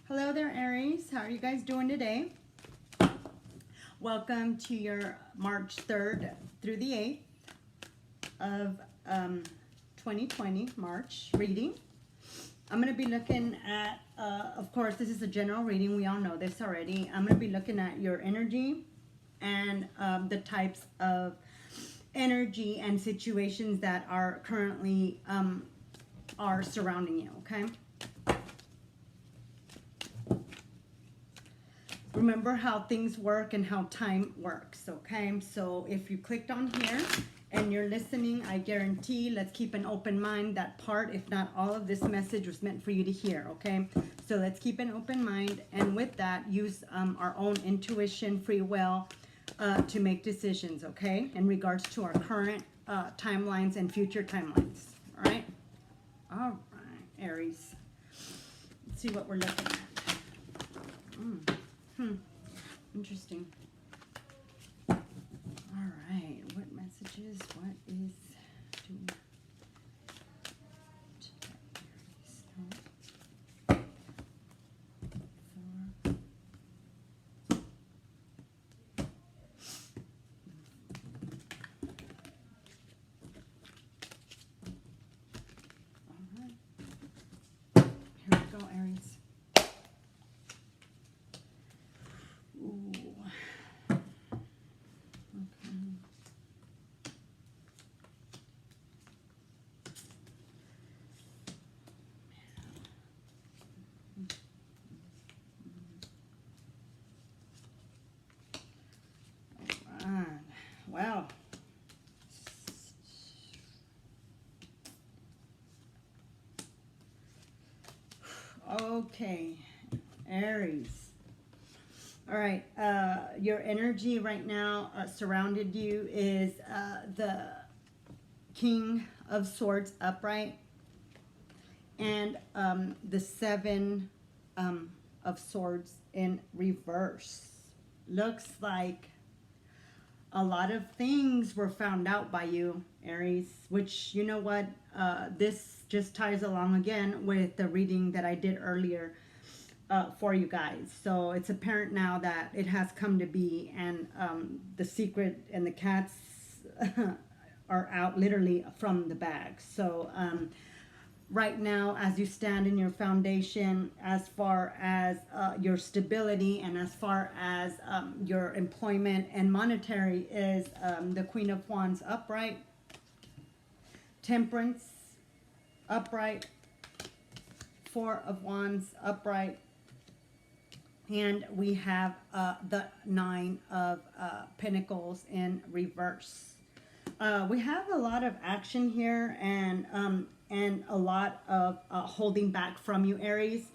Hello there, Aries. How are you guys doing today? Welcome to your March 3rd through the 8th of 2020 March reading. I'm going to be looking at, of course, this is a general reading. We all know this already. I'm going to be looking at your energy and the types of energy and situations that are currently are surrounding you, okay? Remember how things work and how time works, okay? So if you clicked on here and you're listening, I guarantee, let's keep an open mind. That part, if not all of this message was meant for you to hear, okay? So let's keep an open mind. And with that, use our own intuition, free will to make decisions, okay? In regards to our current timelines and future timelines, all right? All right, Aries. Let's see what we're looking at. Interesting. All right, what messages? What is doing? All right. Here we go, Aries. Wow. Okay, Aries. All right, your energy right now surrounded you is the King of Swords upright and the Seven of Swords in reverse. Looks like a lot of things were found out by you, Aries, which, you know what, this just ties along again with the reading that I did earlier for you guys. So it's apparent now that it has come to be, and the secret and the cats are out literally from the bag. So right now, as you stand in your foundation, as far as your stability and as far as your employment and monetary, is the Queen of Wands upright, Temperance upright, Four of Wands upright, and we have the Nine of Pentacles in reverse. We have a lot of action here and a lot of holding back from you, Aries.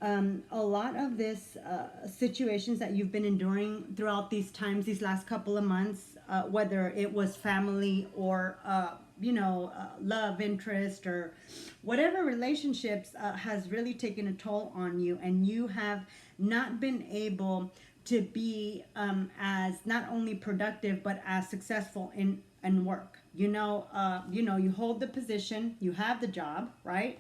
A lot of this situations that you've been enduring throughout these times, these last couple of months, whether it was family or love interest or whatever relationships, has really taken a toll on you, and you have not been able to be as not only productive but as successful in work. You hold the position, you have the job, right?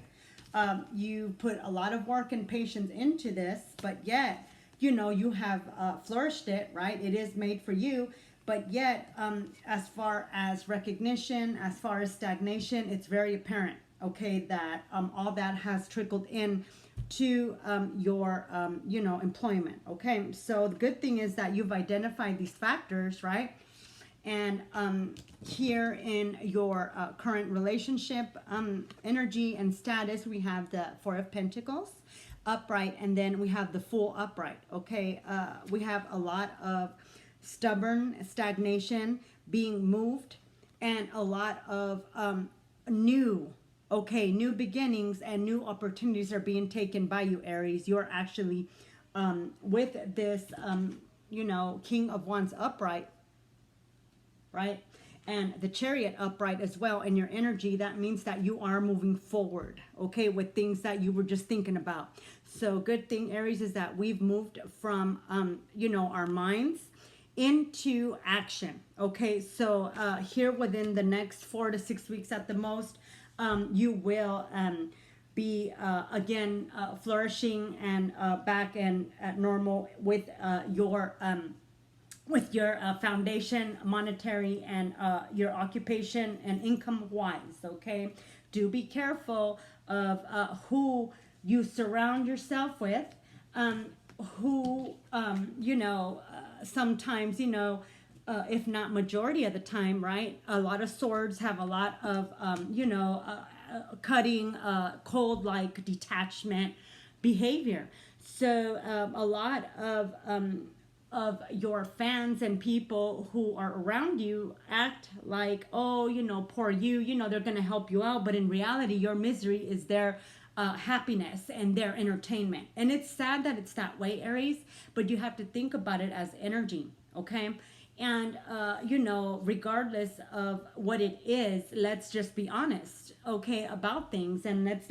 You put a lot of work and patience into this, but yet, you have flourished it, right? It is made for you, but yet, as far as recognition, as far as stagnation, it's very apparent, okay, that all that has trickled in to your, employment, okay? So the good thing is that you've identified these factors, right? And here in your current relationship energy and status, we have the Four of Pentacles upright, and then we have the Fool upright, okay? We have a lot of stubborn stagnation being moved, and a lot of new beginnings and new opportunities are being taken by you, Aries. You're actually with this, King of Wands upright, right? And the Chariot upright as well in your energy. That means that you are moving forward, okay, with things that you were just thinking about. So good thing, Aries, is that we've moved from, our minds into action, okay? So here within the next 4 to 6 weeks at the most, you will be again flourishing and back and at normal with your foundation, monetary, and your occupation and income wise. Okay, do be careful of who you surround yourself with. Who sometimes if not majority of the time, right? A lot of swords have a lot of cutting, cold like detachment behavior. So a lot of your fans and people who are around you act like, oh, poor you, they're going to help you out. But in reality, your misery is their happiness and their entertainment. And it's sad that it's that way, Aries, but you have to think about it as energy, okay? And, regardless of what it is, let's just be honest, okay, about things. And let's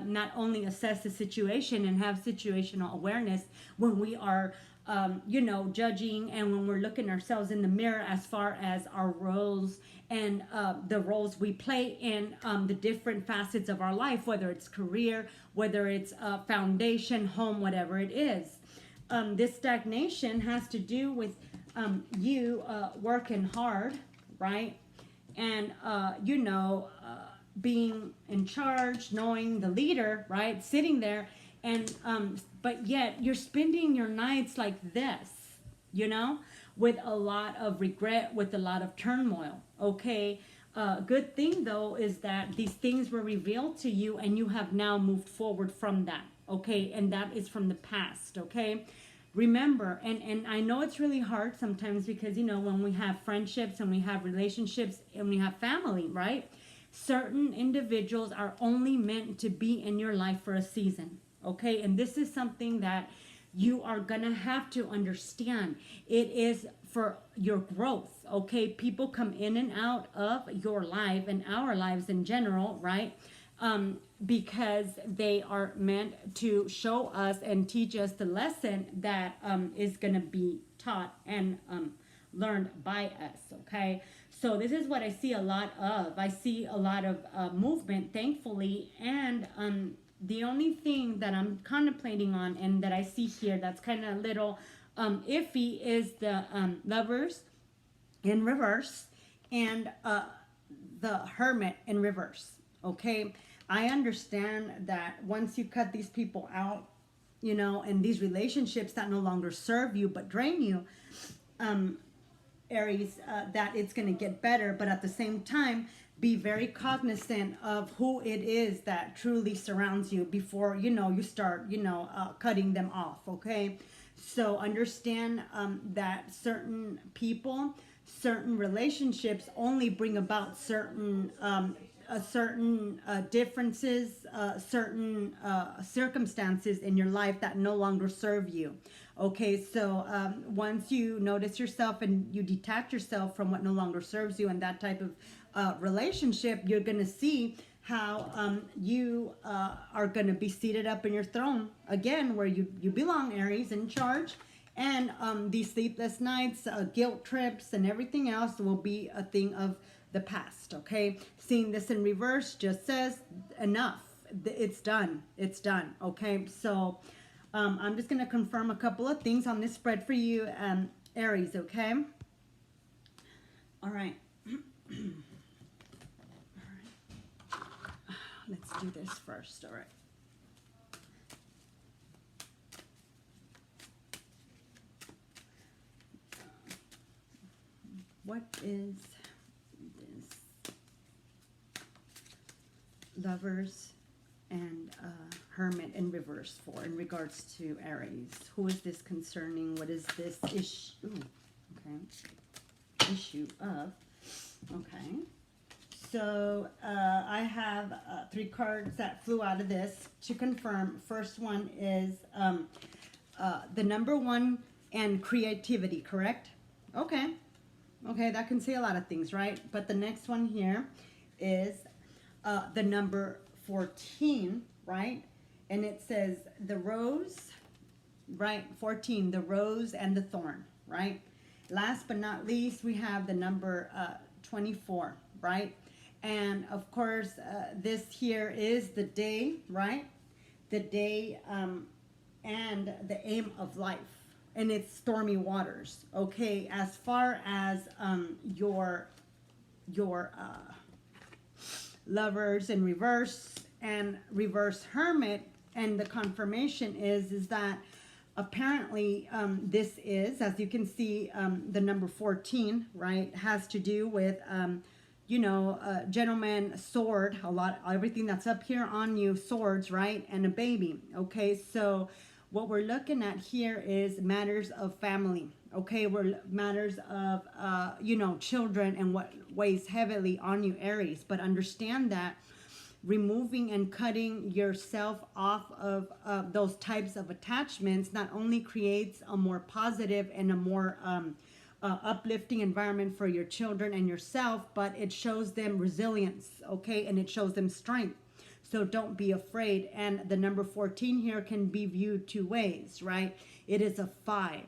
not only assess the situation and have situational awareness when we are judging and when we're looking ourselves in the mirror as far as our roles and the roles we play in the different facets of our life, whether it's career, whether it's foundation, home, whatever it is. This stagnation has to do with you working hard, right? And, being in charge, knowing the leader, right? Sitting there. And but yet you're spending your nights like this, with a lot of regret, with a lot of turmoil. Okay. Good thing though is that these things were revealed to you and you have now moved forward from that. Okay. And that is from the past. Okay. Remember, and I know it's really hard sometimes because, when we have friendships and we have relationships and we have family, right? Certain individuals are only meant to be in your life for a season. Okay, and this is something that you are gonna have to understand. It is for your growth. Okay, people come in and out of your life and our lives in general, right? Because they are meant to show us and teach us the lesson that is gonna be taught and learned by us. Okay, so this is what I see a lot of. I see a lot of movement, thankfully, and the only thing that I'm contemplating on and that I see here that's kind of a little iffy is the Lovers in reverse and the Hermit in reverse. Okay, I understand that once you cut these people out, and these relationships that no longer serve you but drain you, Aries, that it's going to get better, but at the same time, be very cognizant of who it is that truly surrounds you before you start cutting them off. Okay, so understand that certain people, certain relationships only bring about certain differences, certain circumstances in your life that no longer serve you. Okay, so once you notice yourself and you detach yourself from what no longer serves you and that type of relationship, you're going to see how you are going to be seated up in your throne again where you belong, Aries, in charge. And these sleepless nights, guilt trips, and everything else will be a thing of the past. Okay, seeing this in reverse just says enough. It's done. It's done. Okay, so I'm just going to confirm a couple of things on this spread for you, Aries. Okay. All right. Let's do this first. All right. What is this Lovers and Hermit in reverse for in regards to Aries? Who is this concerning? What is this issue? Okay. Issue of. Okay. So I have 3 cards that flew out of this to confirm. First one is the number 1 and creativity, correct? Okay. Okay, that can say a lot of things, right? But the next one here is the number 14, right? And it says the rose, right? 14, the rose and the thorn, right? Last but not least, we have the number 24, right? And of course, this here is the day, right? The day and the aim of life. And it's stormy waters. Okay, as far as your lovers in reverse and reverse hermit, and the confirmation is that apparently this is, as you can see, the number 14, right, has to do with you know, gentleman, sword, a lot, everything that's up here on you, swords, right, and a baby. Okay, so what we're looking at here is matters of family. Okay, we're matters of you know, children, and what weighs heavily on you, Aries. But understand that removing and cutting yourself off of those types of attachments not only creates a more positive and a more uplifting environment for your children and yourself, but it shows them resilience, okay, and it shows them strength. So don't be afraid. And the number 14 here can be viewed two ways, right? It is a 5,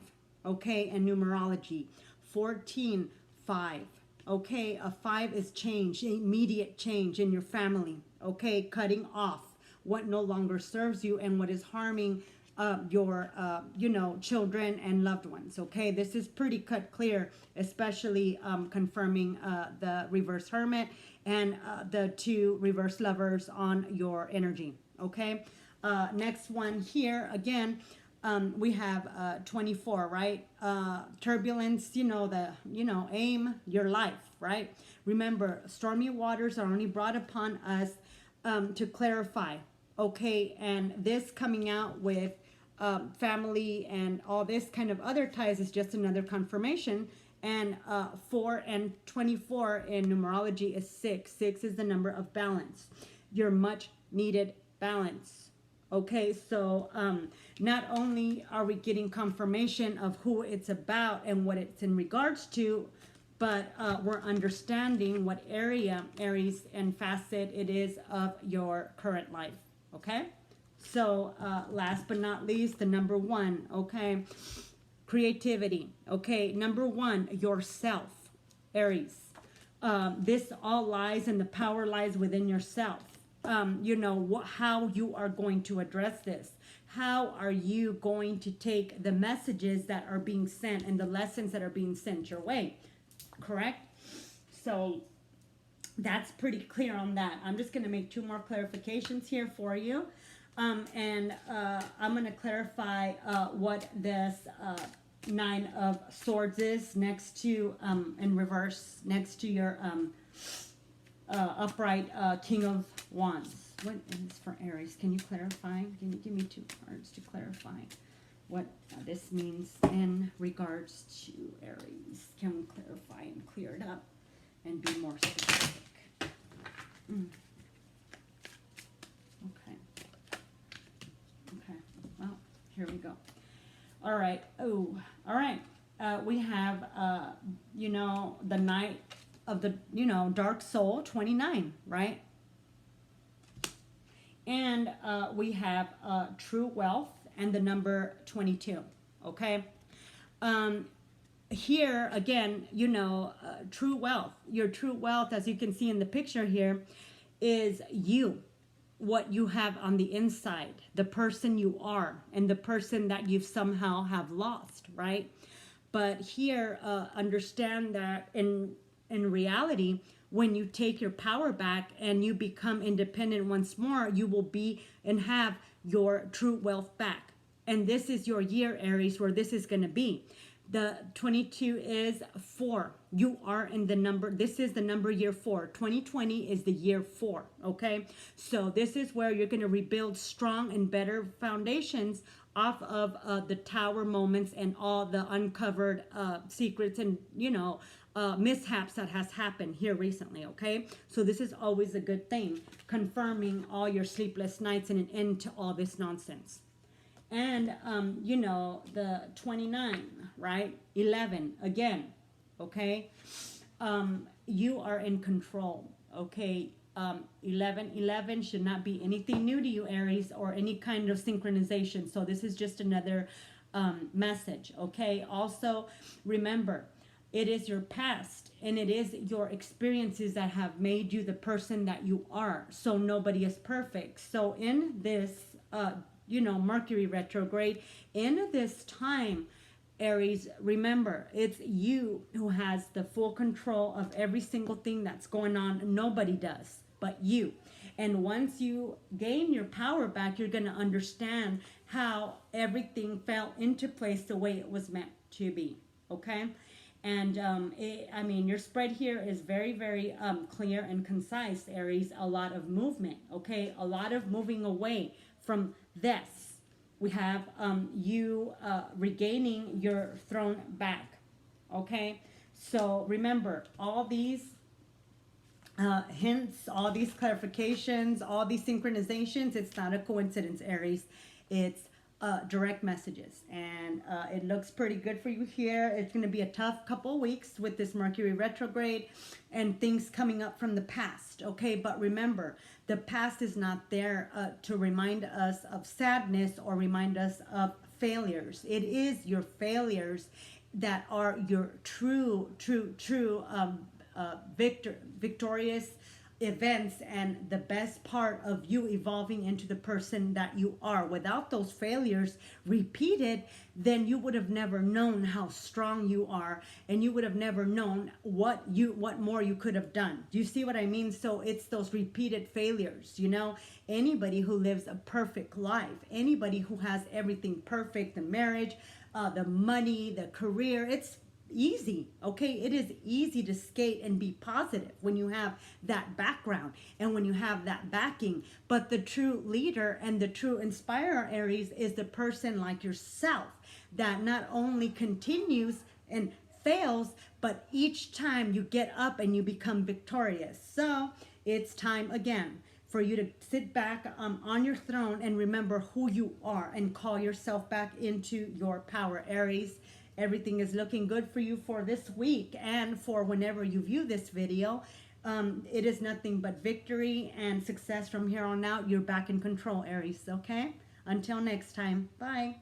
okay, and numerology. 14, 5. Okay, a 5 is change, immediate change in your family. Okay, cutting off what no longer serves you and what is harming your, you know, children and loved ones. Okay, this is pretty cut clear, especially confirming the reverse hermit and the two reverse lovers on your energy. Okay, next one here again. We have 24, right? Turbulence, you know, aim, your life, right? Remember, stormy waters are only brought upon us to clarify, okay? And this coming out with family and all this kind of other ties is just another confirmation. And 4 and 24 in numerology is 6. 6 is the number of balance, your much needed balance. Okay, so not only are we getting confirmation of who it's about and what it's in regards to, but we're understanding what area, Aries, and facet it is of your current life. Okay, so last but not least, the number 1, okay, creativity. Okay, number 1, yourself, Aries. This all lies, and the power lies within yourself. You know, how you are going to address this. How are you going to take the messages that are being sent and the lessons that are being sent your way? Correct? So that's pretty clear on that. I'm just going to make 2 more clarifications here for you. And I'm going to clarify what this 9 of Swords is next to, in reverse, next to your upright King of Wands. What is for Aries? Can you clarify? Can you give me 2 cards to clarify what this means in regards to Aries? Can we clarify and clear it up and be more specific? Okay. Okay. Well, here we go. All right. Oh, all right. We have, you know, the Knight of the, you know, Dark Soul, 29, right? And we have True Wealth and the number 22, okay? Here, again, you know, true wealth. Your true wealth, as you can see in the picture here, is you, what you have on the inside, the person you are, and the person that you've somehow have lost, right? But here, understand that in reality, when you take your power back and you become independent once more, you will be and have your true wealth back. And this is your year, Aries, where this is going to be. The 22 is 4. You are in the number, this is the number year 4. 2020 is the year 4, okay? So this is where you're going to rebuild strong and better foundations off of the tower moments and all the uncovered secrets and, you know, mishaps that has happened here recently, okay? So this is always a good thing, confirming all your sleepless nights and an end to all this nonsense. And, you know, the 29, right? 11, again, okay? You are in control, okay? 11 should not be anything new to you, Aries, or any kind of synchronization. So this is just another message, okay? Also, remember, It is your past, and it is your experiences that have made you the person that you are. So nobody is perfect. So in this, Mercury retrograde, in this time, Aries, remember, it's you who has the full control of every single thing that's going on. Nobody does but you. And once you gain your power back, you're going to understand how everything fell into place the way it was meant to be. Okay? And your spread here is very, very clear and concise, Aries. A lot of movement, okay? A lot of moving away from this. We have you regaining your throne back, okay? So remember, all these hints, all these clarifications, all these synchronizations, it's not a coincidence, Aries. It's direct messages. And it looks pretty good for you here. It's going to be a tough couple of weeks with this Mercury retrograde and things coming up from the past, okay? But remember, the past is not there to remind us of sadness or remind us of failures. It is your failures that are your true victorious events and the best part of you evolving into the person that you are. Without those failures repeated, then you would have never known how strong you are, and you would have never known what more you could have done. Do you see what I mean? So it's those repeated failures. Anybody who lives a perfect life, anybody who has everything perfect, the marriage, the money, the career, it's easy, okay? It is easy to skate and be positive when you have that background and when you have that backing. But the true leader and the true inspirer, Aries, is the person like yourself that not only continues and fails, but each time you get up and you become victorious. So it's time again for you to sit back on your throne and remember who you are and call yourself back into your power, Aries. Everything is looking good for you for this week and for whenever you view this video. It is nothing but victory and success from here on out. You're back in control, Aries, okay? Until next time, bye.